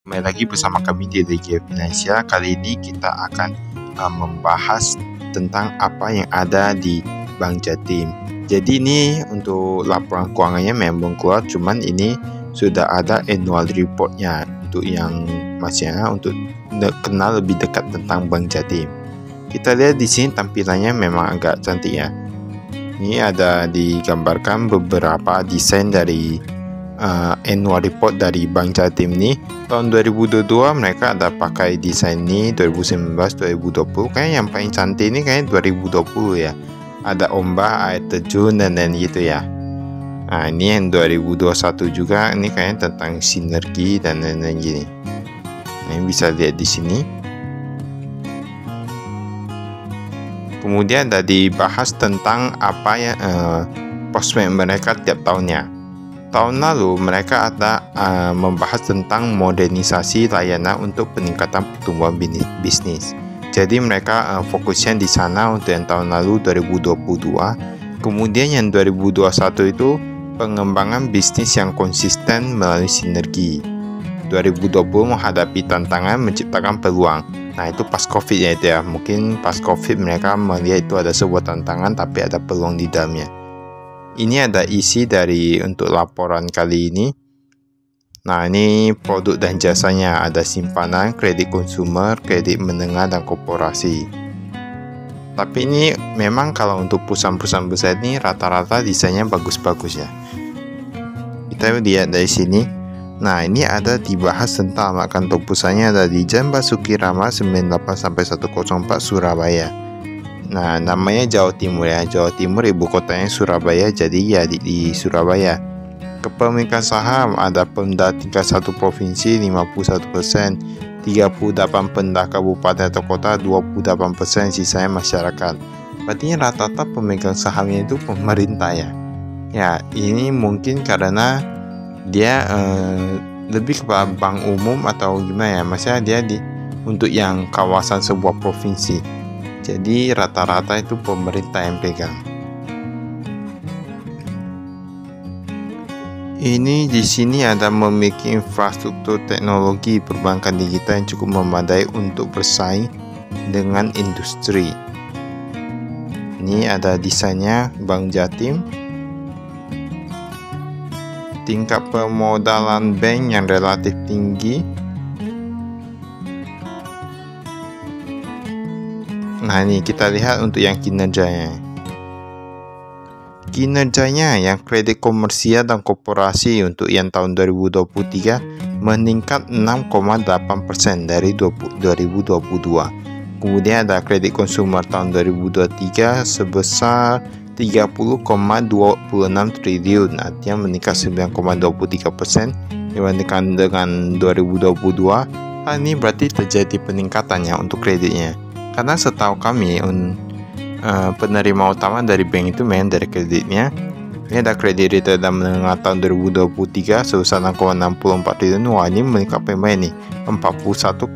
Kembali lagi bersama kami di Liga Finansial. Kali ini kita akan membahas tentang apa yang ada di Bank Jatim. Jadi ini untuk laporan keuangannya memang belum keluar, cuman ini sudah ada annual reportnya untuk yang masih untuk kenal lebih dekat tentang Bank Jatim. Kita lihat di sini tampilannya memang agak cantik ya. Ini ada digambarkan beberapa desain dari annual report dari Bank Jatim nih. Tahun 2022 mereka ada pakai desain ini, 2019, 2020. Kayaknya yang paling cantik ini kayaknya 2020 ya. Ada ombak, air terjun dan lain gitu ya. Nah ini yang 2021 juga, ini kayaknya tentang sinergi dan lain-lain gini. Nah, ini bisa lihat di sini. Kemudian ada dibahas tentang apa ya prospek mereka tiap tahunnya. Tahun lalu mereka ada membahas tentang modernisasi layanan untuk peningkatan pertumbuhan bisnis. Jadi mereka fokusnya di sana untuk yang tahun lalu 2022. Kemudian yang 2021 itu pengembangan bisnis yang konsisten melalui sinergi. 2020 menghadapi tantangan menciptakan peluang. Nah itu pas COVID ya itu ya. Mungkin pas COVID mereka melihat itu ada sebuah tantangan tapi ada peluang di dalamnya. Ini ada isi dari untuk laporan kali ini. Nah ini produk dan jasanya, ada simpanan, kredit konsumer, kredit menengah dan korporasi. Tapi ini memang kalau untuk perusahaan-perusahaan besar ini rata-rata desainnya bagus-bagus ya. Kita lihat dari sini. Nah ini ada dibahas tentang alamat kantor pusatnya, ada di Jalan Basuki Rahmat 98-104 Surabaya. Nah namanya Jawa Timur ya, Jawa Timur ibu kotanya Surabaya, jadi ya di Surabaya. Kepemilikan saham ada Pemda tingkat 1 provinsi 51%, 38 Pemda kabupaten atau kota 28%, sisanya masyarakat. Berarti rata-rata pemegang sahamnya itu pemerintah ya. Ya ini mungkin karena dia lebih kepada bank umum atau gimana ya, maksudnya dia untuk yang kawasan sebuah provinsi. Jadi rata-rata itu pemerintah yang pegang. Ini di sini ada memiliki infrastruktur teknologi perbankan digital yang cukup memadai untuk bersaing dengan industri. Ini ada desainnya Bank Jatim. Tingkat pemodalan bank yang relatif tinggi. Nah ini kita lihat untuk yang kinerjanya. Kinerjanya yang kredit komersial dan korporasi untuk yang tahun 2023 meningkat 6,8% dari 2022. Kemudian ada kredit konsumer tahun 2023 sebesar 30,26 triliun, artinya meningkat 9,23% dibandingkan dengan 2022. Hal ini berarti terjadi peningkatannya untuk kreditnya. Karena setahu kami penerima utama dari bank itu memang dari kreditnya. Ini ada kredit retail dan menengah tahun 2023 sebesar 6,64 triliun. Wah ini meningkat pemain nih 41,32%.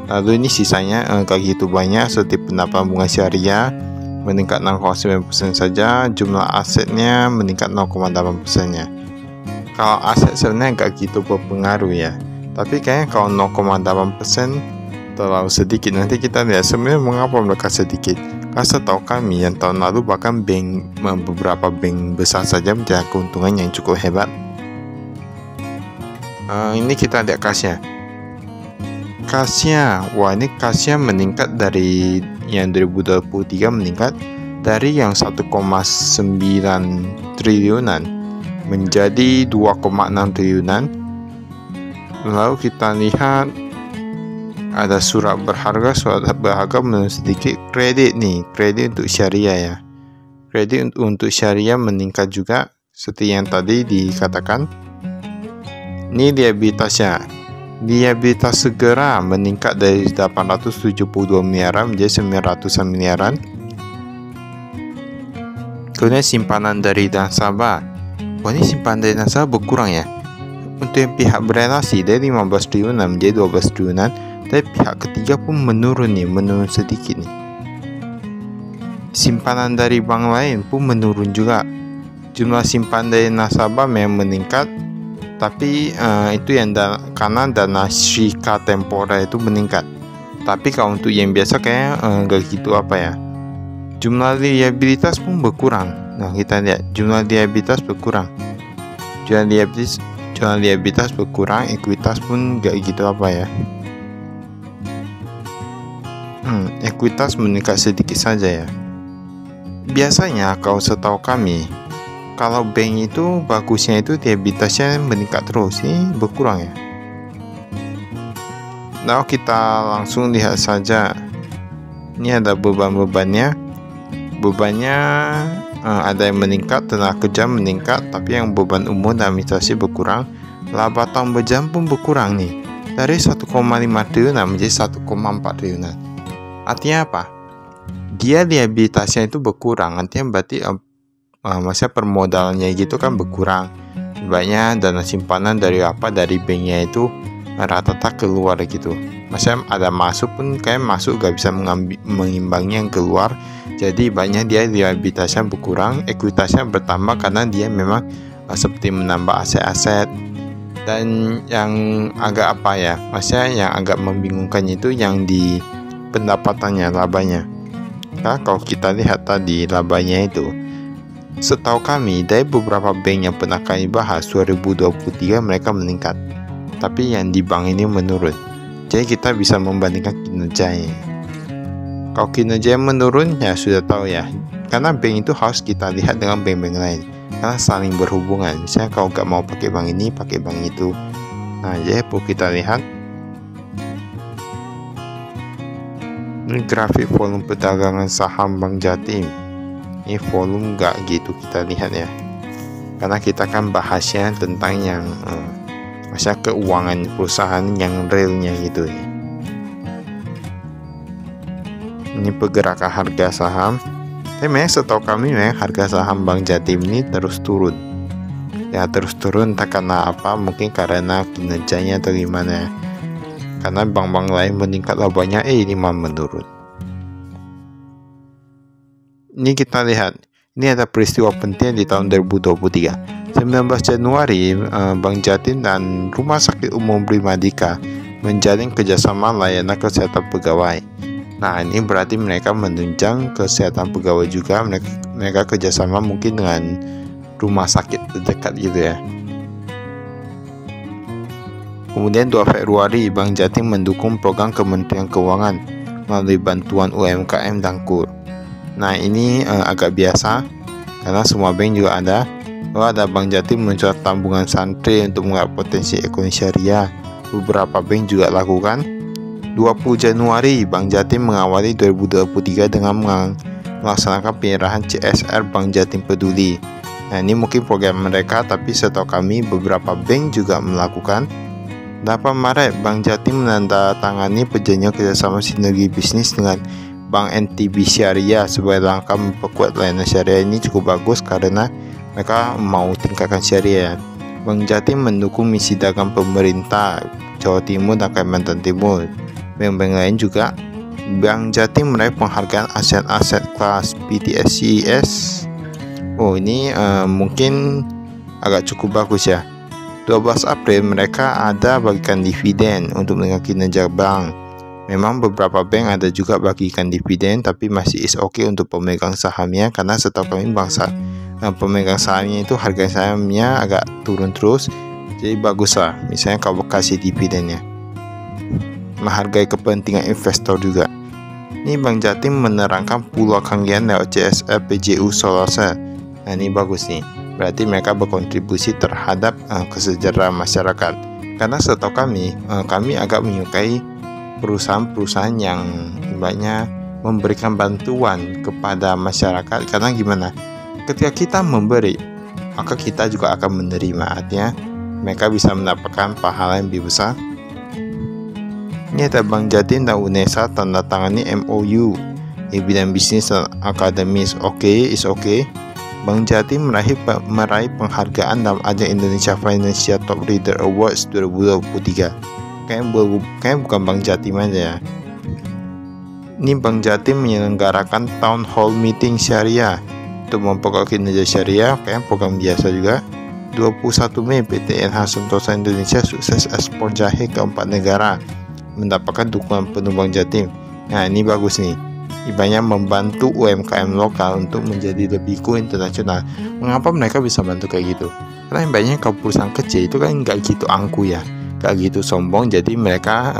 Lalu ini sisanya gak gitu banyak, seperti pendapatan bunga syariah meningkat 0,9% saja. Jumlah asetnya meningkat 0,8%-nya. Kalau aset sebenarnya gak gitu berpengaruh ya. Tapi kayaknya kalau 0,8% terlalu sedikit. Nanti kita lihat sebenarnya mengapa mereka sedikit. Karena setahu kami yang tahun lalu bahkan beberapa bank besar saja mencapai keuntungan yang cukup hebat. Ini kita lihat kasnya. Wah ini kasnya meningkat dari yang 2023 meningkat dari yang 1,9 triliunan menjadi 2,6 triliunan. Lalu kita lihat ada surat berharga menurun sedikit. Kredit untuk syariah ya. Kredit untuk syariah meningkat juga seperti yang tadi dikatakan. Ini liabilitasnya. Liabilitas segera meningkat dari 872 miliaran menjadi 900 miliaran. Kemudian simpanan dari nasabah. Wah ini simpanan dari nasabah berkurang ya. Untuk yang pihak berelasi dari 15 triliunan menjadi 12 triliunan. Tapi pihak ketiga pun menurun sedikit nih. Simpanan dari bank lain pun menurun juga. Jumlah simpanan dari nasabah memang meningkat Tapi itu yang karena dana Shika Tempora itu meningkat. Tapi kalau untuk yang biasa kayak gak gitu apa ya, jumlah liabilitas pun berkurang. Nah kita lihat jumlah liabilitas berkurang, jumlah liabilitas berkurang, ekuitas pun gak gitu apa ya. Ekuitas meningkat sedikit saja ya. Biasanya kalau setahu kami, kalau bank itu bagusnya itu liabilitasnya meningkat terus, ini berkurang ya. Nah kita langsung lihat saja. Ini ada beban-bebannya. Bebannya ada yang meningkat, tenaga kerja meningkat, tapi yang beban umum dan administrasi berkurang. Laba tahun berjam pun berkurang nih, dari 1,5 triliunan menjadi 1,4 triliunan. Artinya apa? Dia liabilitasnya itu berkurang, artinya berarti masa permodalannya gitu kan berkurang. Banyak dana simpanan dari banknya itu rata-rata keluar gitu. Masa ada masuk pun kayak masuk gak bisa mengimbangi yang keluar. Jadi banyak dia liabilitasnya berkurang, ekuitasnya bertambah karena dia memang seperti menambah aset-aset. Dan yang agak apa ya, maksudnya yang agak membingungkan itu yang di pendapatannya, labanya. Nah, kalau kita lihat tadi labanya itu, setahu kami dari beberapa bank yang pernah kami bahas 2023 mereka meningkat, tapi yang di bank ini menurun. Jadi kita bisa membandingkan kinerjanya. Kalau kinerja menurun ya sudah tahu ya, karena bank itu harus kita lihat dengan bank-bank lain, karena saling berhubungan. Misalnya kalau nggak mau pakai bank ini, pakai bank itu. Nah jadi perlu kita lihat. Ini grafik volume perdagangan saham Bank Jatim. Ini volume nggak gitu kita lihat ya, karena kita kan bahasnya tentang yang masa keuangan perusahaan yang realnya gitu ya. Ini pergerakan harga saham. Tapi memang setahu kami memang harga saham Bank Jatim ini terus turun. Ya terus turun, entah karena apa, mungkin karena kinerjanya atau gimana. Karena bank-bank lain meningkat labanya, ini malah menurun. Ini kita lihat, ini ada peristiwa penting di tahun 2023. 19 Januari, Bank Jatim dan Rumah Sakit Umum Primadika menjalin kerjasama layanan kesehatan pegawai. Nah, ini berarti mereka menunjang kesehatan pegawai juga. Mereka kerjasama mungkin dengan rumah sakit terdekat gitu ya. Kemudian 2 Februari, Bank Jatim mendukung program Kementerian Keuangan melalui bantuan UMKM dan KUR. Nah, ini agak biasa karena semua bank juga ada. Bahwa ada Bank Jatim mencari tabungan santri untuk mengangkat potensi ekonomi syariah. Beberapa bank juga lakukan. 20 Januari, Bank Jatim mengawali 2023 dengan melaksanakan penyerahan CSR Bank Jatim Peduli. Nah, ini mungkin program mereka, tapi setahu kami beberapa bank juga melakukan. 8 Maret, Bank Jatim menandatangani perjanjian kerjasama sinergi bisnis dengan Bank NTB Syariah sebagai langkah memperkuat layanan syariah. Ini cukup bagus karena mereka mau tingkatkan syariah. Bank Jatim mendukung misi dagang pemerintah Jawa Timur dan Kalimantan Timur. Bank-bank lain juga. Bank Jatim meraih penghargaan aset-aset kelas PTSCIS. Oh, ini mungkin agak cukup bagus ya. 12 April mereka ada bagikan dividen untuk meningkatkan kinerja bank. Memang beberapa bank ada juga bagikan dividen, tapi masih is okay untuk pemegang sahamnya, karena setahu kami pemegang sahamnya itu harga sahamnya agak turun terus. Jadi bagus lah, misalnya kalau kasih dividennya. Menghargai kepentingan investor juga. Ini Bank Jatim menerangkan Pulau Kangean lewat CSR PJU Solose. Nah, ini bagus nih. Berarti mereka berkontribusi terhadap kesejahteraan masyarakat. Karena setahu kami agak menyukai perusahaan-perusahaan yang banyak memberikan bantuan kepada masyarakat. Karena gimana? Ketika kita memberi, maka kita juga akan menerima. Artinya mereka bisa mendapatkan pahala yang lebih besar. Ini ada Bank Jatim dan UNESA tanda tangani MOU di bidang bisnis dan akademis. Is okay. Bank Jatim meraih penghargaan dalam ajang Indonesia Financial Top Leader Awards 2023. Kayaknya bukan Bank Jatim aja ya. Ini Bank Jatim menyelenggarakan Town Hall Meeting Syariah untuk memperkuat kinerja syariah. Kayaknya program biasa juga. 21 Mei PT NH Sentosa Indonesia sukses ekspor jahe ke 4 negara, mendapatkan dukungan penuh Bank Jatim. Nah, ini bagus nih. Ibaratnya membantu UMKM lokal untuk menjadi lebih go internasional. Mengapa mereka bisa bantu kayak gitu? Karena banyak kalau perusahaan kecil itu kan nggak gitu angku ya, nggak gitu sombong. Jadi mereka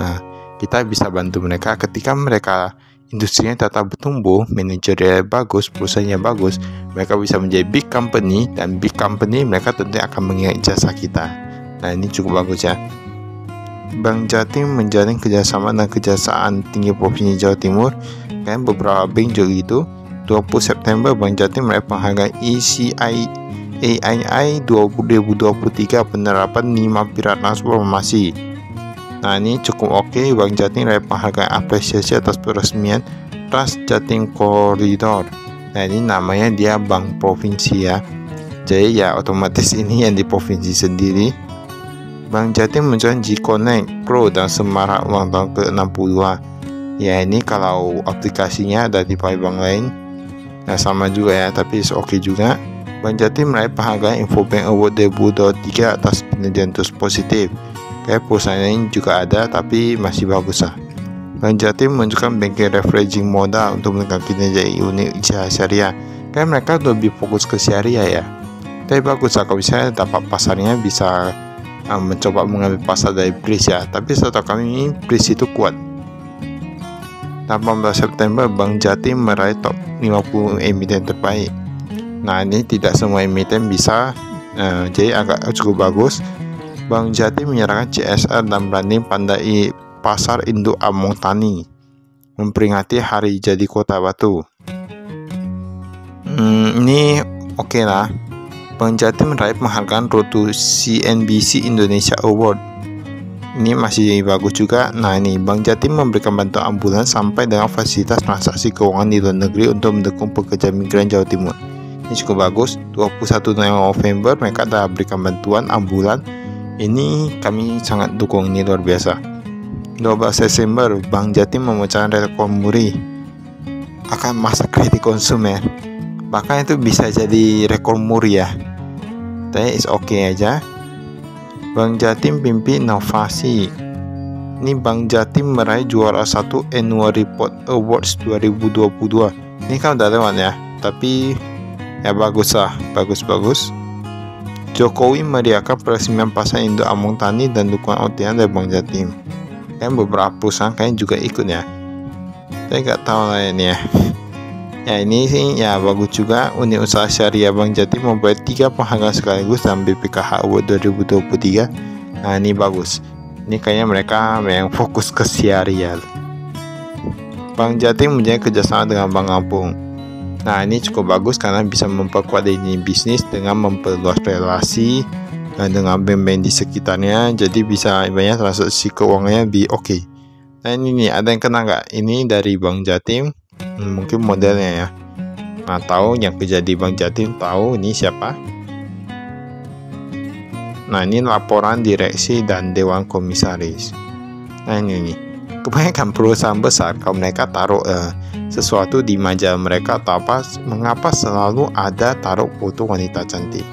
kita bisa bantu mereka ketika mereka industrinya tetap bertumbuh, manajernya bagus, perusahaannya bagus, mereka bisa menjadi big company, dan big company mereka tentunya akan mengingat jasa kita. Nah, ini cukup bagus ya. Bank Jatim menjalin kerjasama dan Kejaksaan Tinggi Provinsi Jawa Timur. Kan beberapa bank juga gitu. 20 September Bank Jatim meraih penghargaan ECIAII 2023 penerapan 5 pilar transformasi. Nah, ini cukup oke. Bank Jatim meraih penghargaan apresiasi atas peresmian Trans Jatim Corridor. Nah, ini namanya dia bank provinsi ya. Jadi ya otomatis ini yang di provinsi sendiri. Bank Jatim menjual G-Connect Pro dan semarak ulang tahun ke-62. Ya, ini kalau aplikasinya ada di bank lain, nah sama juga ya, tapi oke juga. Bank Jatim meraih penghargaan Infobank Award 2023 atas kinerja terus positif. Kayak perusahaan lain juga ada, tapi masih bagus lah. Bank Jatim menunjukkan banking leveraging modal untuk menekan kinerja unit usaha syariah. Kayak mereka lebih fokus ke syariah ya. Tapi bagus lah kalau misalnya dapat pasarnya, bisa mencoba mengambil pasar dari BRIS ya. Tapi setahu kami BRIS itu kuat. 18 September Bank Jatim meraih top 50 emiten terbaik. Nah, ini tidak semua emiten bisa, jadi agak cukup bagus. Bank Jatim menyerahkan CSR dan branding Pandai Pasar Induk Among Tani, memperingati Hari Jadi Kota Batu. Ini oke lah. Bank Jatim meraih penghargaan Road to CNBC Indonesia Award. Ini masih bagus juga. Nah, ini Bank Jatim memberikan bantuan ambulan sampai dengan fasilitas transaksi keuangan di luar negeri untuk mendukung pekerja migran Jawa Timur. Ini cukup bagus. 21 November mereka telah berikan bantuan ambulan. Ini kami sangat dukung, ini luar biasa. 12 Desember Bank Jatim memecahkan rekor muri akan masa kritik konsumen. Bahkan itu bisa jadi rekor muri ya. Tapi is oke aja. Bank Jatim pimpin inovasi. Ini Bank Jatim meraih juara 1 Annual Report Awards 2022. Ini kan udah lewat ya, tapi ya bagus lah, bagus. Jokowi meriahkan peresmian pasar induk Among Tani dan dukungan OTN dari Bank Jatim. Kan beberapa perusahaan kayaknya juga ikut ya. Saya nggak tahu lah ini ya. Ya, ini sih ya bagus juga. Unit usaha syariah Bank Jatim memperoleh 3 penghargaan sekaligus dalam BPKH Award 2023. Nah, ini bagus. Ini kayaknya mereka yang fokus ke syariah. Bank Jatim menjalin kerjasama dengan Bank Lampung. Nah, ini cukup bagus karena bisa memperkuat lini bisnis dengan memperluas relasi dengan bank-bank di sekitarnya. Jadi bisa banyak transaksi keuangannya lebih oke. Nah, ini nih, ada yang kenal nggak? Ini dari Bank Jatim. Mungkin modelnya ya. Nah, tahu yang kerja di Bank Jatim, tahu ini siapa? Nah, ini laporan direksi dan dewan komisaris. Nah, ini nih. Kebanyakan perusahaan besar kalau mereka taruh sesuatu di majalah mereka atau apa, mengapa selalu ada taruh foto wanita cantik?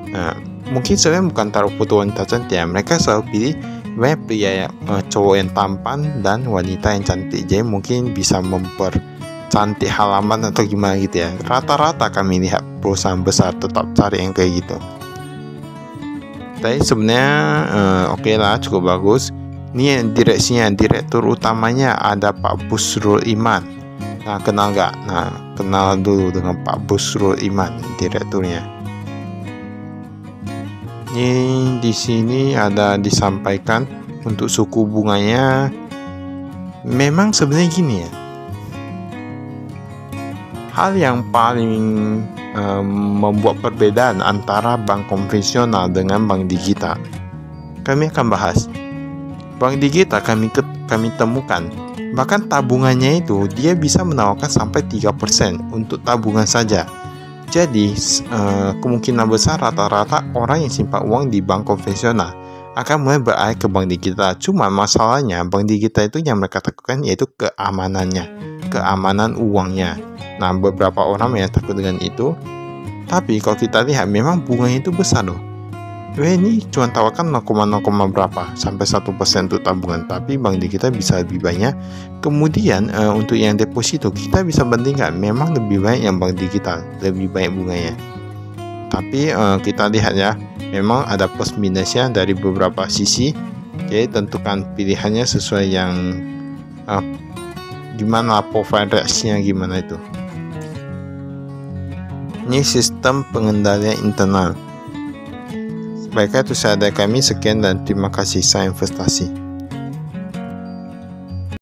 Nah, mungkin sebenarnya bukan taruh foto wanita cantik ya, mereka selalu pilih banyak pria cowok yang tampan dan wanita yang cantik, jadi mungkin bisa mempercantik halaman atau gimana gitu ya. Rata-rata kami lihat perusahaan besar tetap cari yang kayak gitu. Tapi sebenarnya oke lah, cukup bagus. Ini yang direksinya, direktur utamanya ada Pak Busrul Iman. Nah, kenal nggak? Nah, kenal dulu dengan Pak Busrul Iman, direkturnya. Ini di sini ada disampaikan untuk suku bunganya. Memang sebenarnya gini ya. Hal yang paling membuat perbedaan antara bank konvensional dengan bank digital, kami akan bahas. Bank digital kami temukan, bahkan tabungannya itu dia bisa menawarkan sampai 3% untuk tabungan saja. Jadi kemungkinan besar rata-rata orang yang simpan uang di bank konvensional akan mulai beralih ke bank digital. Cuma masalahnya bank digital itu yang mereka takutkan yaitu keamanannya, keamanan uangnya. Nah, beberapa orang yang takut dengan itu. Tapi kalau kita lihat memang bunganya itu besar loh. ini cuma tawarkan 0,0, berapa sampai 1% untuk tabungan, tapi bank di kita bisa lebih banyak. Kemudian untuk yang deposito kita bisa bandingkan, memang lebih baik yang bank digital, lebih banyak bunganya. Tapi kita lihat ya, memang ada plus minusnya dari beberapa sisi. Oke, tentukan pilihannya sesuai yang gimana profile reaksinya gimana itu. Ini sistem pengendalian internal. Baiklah, itu saya dari kami. Sekian dan terima kasih. Saya investasi.